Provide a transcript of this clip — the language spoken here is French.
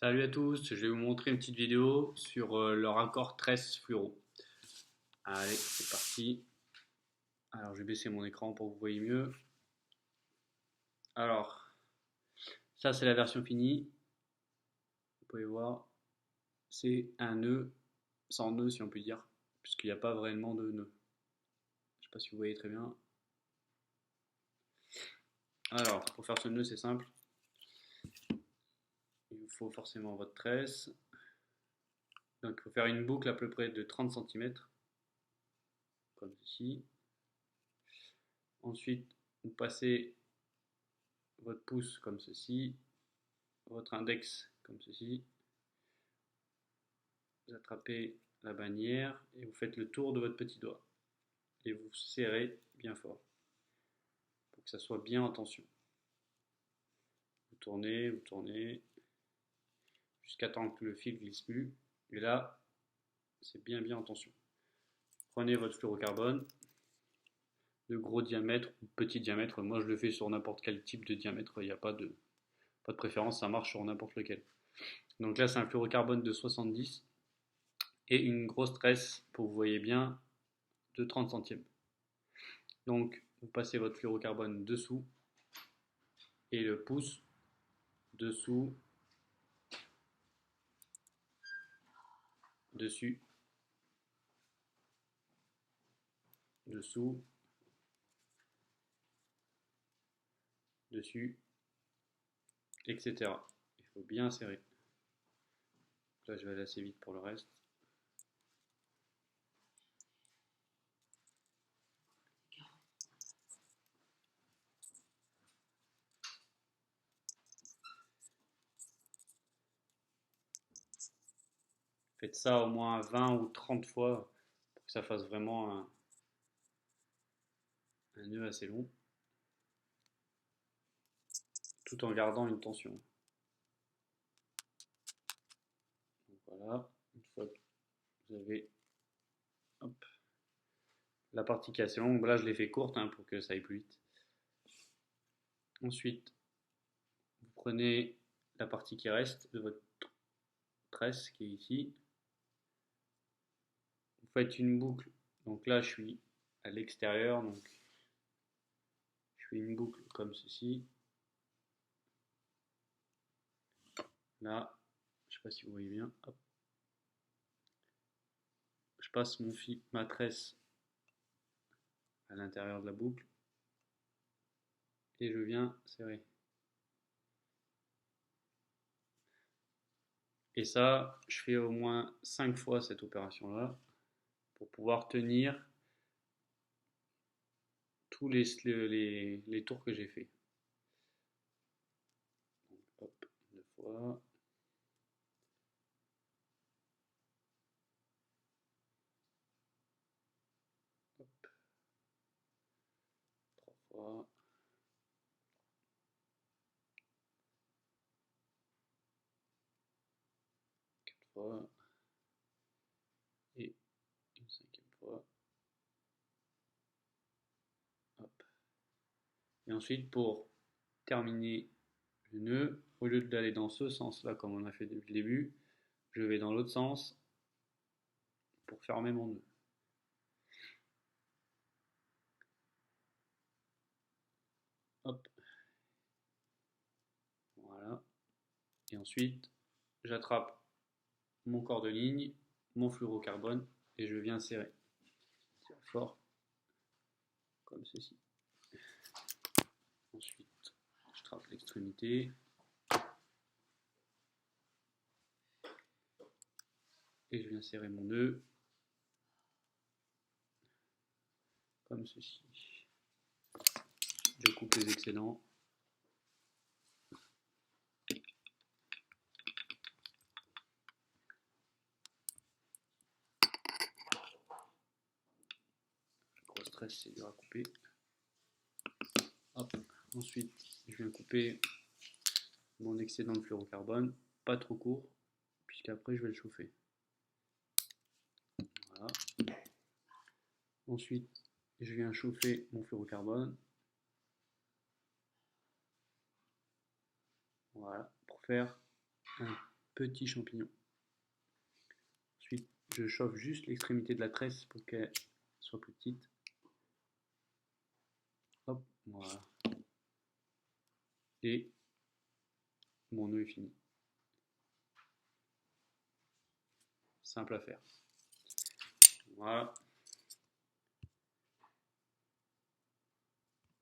Salut à tous, je vais vous montrer une petite vidéo sur le raccord tresse fluoro. Allez, c'est parti. Alors, je vais baisser mon écran pour que vous voyez mieux. Alors, ça c'est la version finie. Vous pouvez voir, c'est un nœud, sans nœud si on peut dire, puisqu'il n'y a pas vraiment de nœud. Je ne sais pas si vous voyez très bien. Alors, pour faire ce nœud, c'est simple. Il vous faut forcément votre tresse. Donc, il faut faire une boucle à peu près de 30 cm, comme ceci. Ensuite, vous passez votre pouce comme ceci, votre index comme ceci. Vous attrapez la bannière et vous faites le tour de votre petit doigt. Et vous serrez bien fort pour que ça soit bien en tension. Vous tournez, jusqu'à temps que le fil glisse plus. Et là, c'est bien en tension. Prenez votre fluorocarbone de gros diamètre ou petit diamètre. Moi, je le fais sur n'importe quel type de diamètre. Il n'y a pas de préférence, ça marche sur n'importe lequel. Donc là, c'est un fluorocarbone de 70 et une grosse tresse, pour que vous voyez bien, de 30 centièmes. Donc, vous passez votre fluorocarbone dessous et le pouce dessous, dessus, dessous, dessus, etc. Il faut bien serrer. Là, je vais aller assez vite pour le reste. Faites ça au moins 20 ou 30 fois pour que ça fasse vraiment un nœud assez long, tout en gardant une tension. Donc voilà, une fois que vous avez hop, la partie qui est assez longue, là je l'ai fait courte pour que ça aille plus vite. Ensuite, vous prenez la partie qui reste de votre tresse qui est ici. Vous faites une boucle. Donc là, je suis à l'extérieur, donc je fais une boucle comme ceci. Là, je ne sais pas si vous voyez bien. Hop. Je passe ma tresse à l'intérieur de la boucle et je viens serrer. Et ça, je fais au moins 5 fois cette opération-là pour pouvoir tenir tous les tours que j'ai fait. Donc, hop, 2 fois. Hop, 3 fois. Fois et une 5e fois. Hop. Et ensuite, pour terminer le nœud, au lieu d'aller dans ce sens-là, comme on a fait depuis le début, je vais dans l'autre sens pour fermer mon nœud. Hop. Voilà. Et ensuite, j'attrape mon corps de ligne, mon fluorocarbone, et je viens serrer. Serre fort, comme ceci. Ensuite, je trappe l'extrémité. Et je viens serrer mon nœud, comme ceci. Je coupe les excédents. Gros stress, c'est dur à couper. Hop. Ensuite, je viens couper mon excédent de fluorocarbone, pas trop court, puisqu'après je vais le chauffer. Voilà. Ensuite, je viens chauffer mon fluorocarbone. Voilà, pour faire un petit champignon. Ensuite, je chauffe juste l'extrémité de la tresse pour qu'elle soit plus petite. Hop, voilà. Et mon nœud est fini. Simple à faire. Voilà.